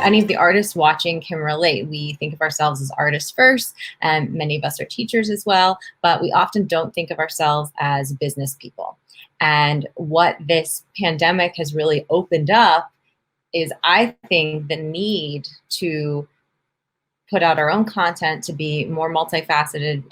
any of the artists watching can relate. We think of ourselves as artists first, and many of us are teachers as well, but we often don't think of ourselves as business people. And what this pandemic has really opened up is, I think, the need to put out our own content, to be more multifaceted,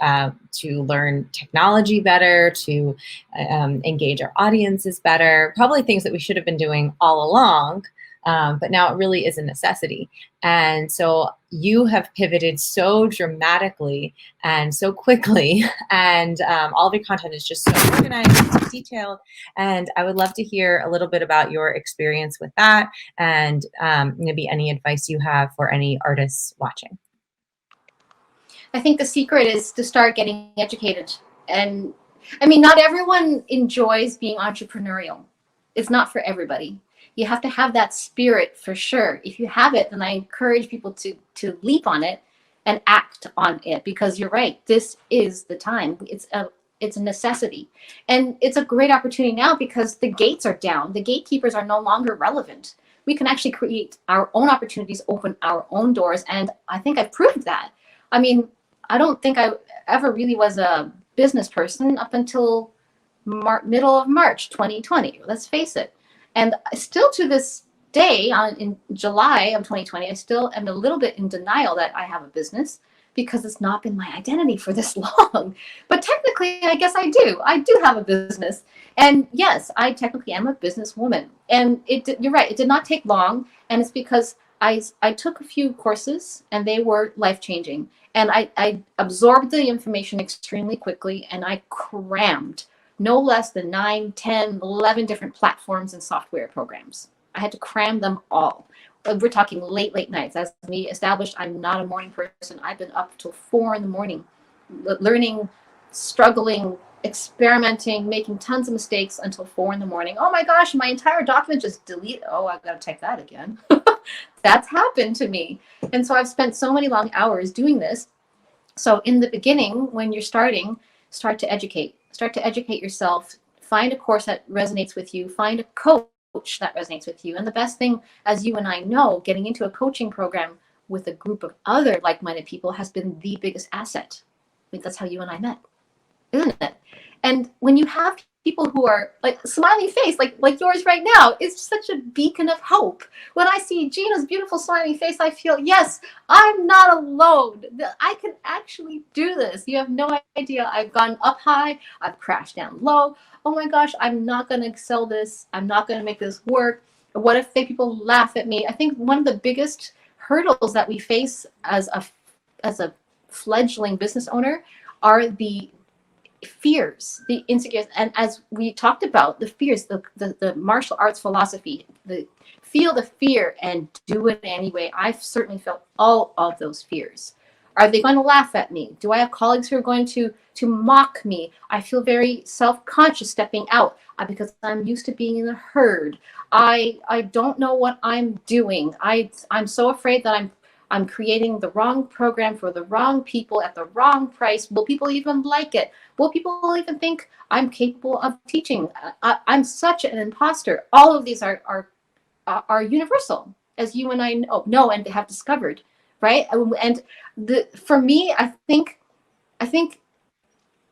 to learn technology better, to engage our audiences better, probably things that we should have been doing all along, but now it really is a necessity. And so you have pivoted so dramatically and so quickly, and all of your content is just so organized, so detailed. And I would love to hear a little bit about your experience with that, and maybe any advice you have for any artists watching. I think the secret is to start getting educated. And I mean, not everyone enjoys being entrepreneurial. It's not for everybody. You have to have that spirit for sure. If you have it, then I encourage people to leap on it and act on it, because you're right. This is the time. It's a necessity. And it's a great opportunity now because the gates are down. The gatekeepers are no longer relevant. We can actually create our own opportunities, open our own doors. And I think I've proved that. I mean, I don't think I ever really was a business person up until middle of March 2020. Let's face it. And still to this day, in July of 2020, I still am a little bit in denial that I have a business, because it's not been my identity for this long. But technically, I guess I do. I do have a business. And yes, I technically am a businesswoman. And you're right, it did not take long. And it's because I took a few courses and they were life-changing. And I absorbed the information extremely quickly, and I crammed no less than 9, 10, 11 different platforms and software programs. I had to cram them all. We're talking late nights. As me established, I'm not a morning person. I've been up till 4 in the morning, learning, struggling, experimenting, making tons of mistakes until 4 in the morning. Oh my gosh, my entire document just deleted. Oh, I've got to type that again. That's happened to me. And so I've spent so many long hours doing this. So in the beginning, when you're starting, start to educate. Start to educate yourself. Find a course that resonates with you. Find a coach that resonates with you. And the best thing, as you and I know, getting into a coaching program with a group of other like-minded people has been the biggest asset. I think that's how you and I met, isn't it? And when you have people who are like smiley face, like yours right now, it's such a beacon of hope. When I see Gina's beautiful smiley face, I feel, yes, I'm not alone. I can actually do this. You have no idea. I've gone up high. I've crashed down low. Oh my gosh, I'm not going to sell this. I'm not going to make this work. What if people laugh at me? I think one of the biggest hurdles that we face as a fledgling business owner are the fears, the insecurities, and as we talked about, the fears, the martial arts philosophy, feel the fear and do it anyway. I've certainly felt all of those fears. Are they going to laugh at me? Do I have colleagues who are going to mock me? I feel very self-conscious stepping out because I'm used to being in a herd. I don't know what I'm doing. I'm so afraid that I'm creating the wrong program for the wrong people at the wrong price. Will people even like it? Will people even think I'm capable of teaching? I'm such an imposter. All of these are universal, as you and I know and have discovered, right? And for me, I think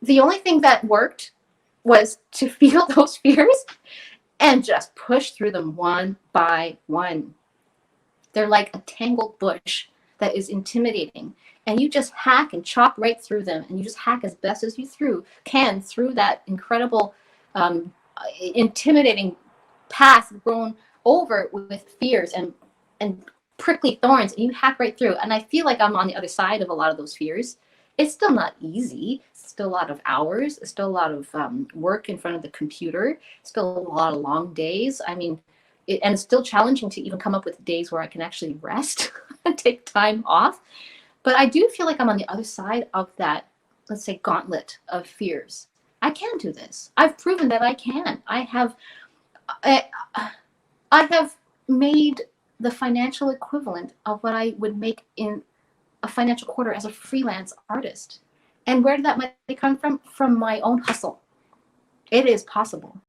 the only thing that worked was to feel those fears and just push through them one by one. They're like a tangled bush that is intimidating. And you just hack and chop right through them. And you just hack as best as you can through that incredible, intimidating path grown over with fears and prickly thorns. And you hack right through. And I feel like I'm on the other side of a lot of those fears. It's still not easy. It's still a lot of hours. It's still a lot of work in front of the computer. Still a lot of long days. I mean, and it's still challenging to even come up with days where I can actually rest and take time off. But I do feel like I'm on the other side of that, let's say, gauntlet of fears. I can do this. I've proven that I can. I have made the financial equivalent of what I would make in a financial quarter as a freelance artist. And where did that money come from? From my own hustle. It is possible.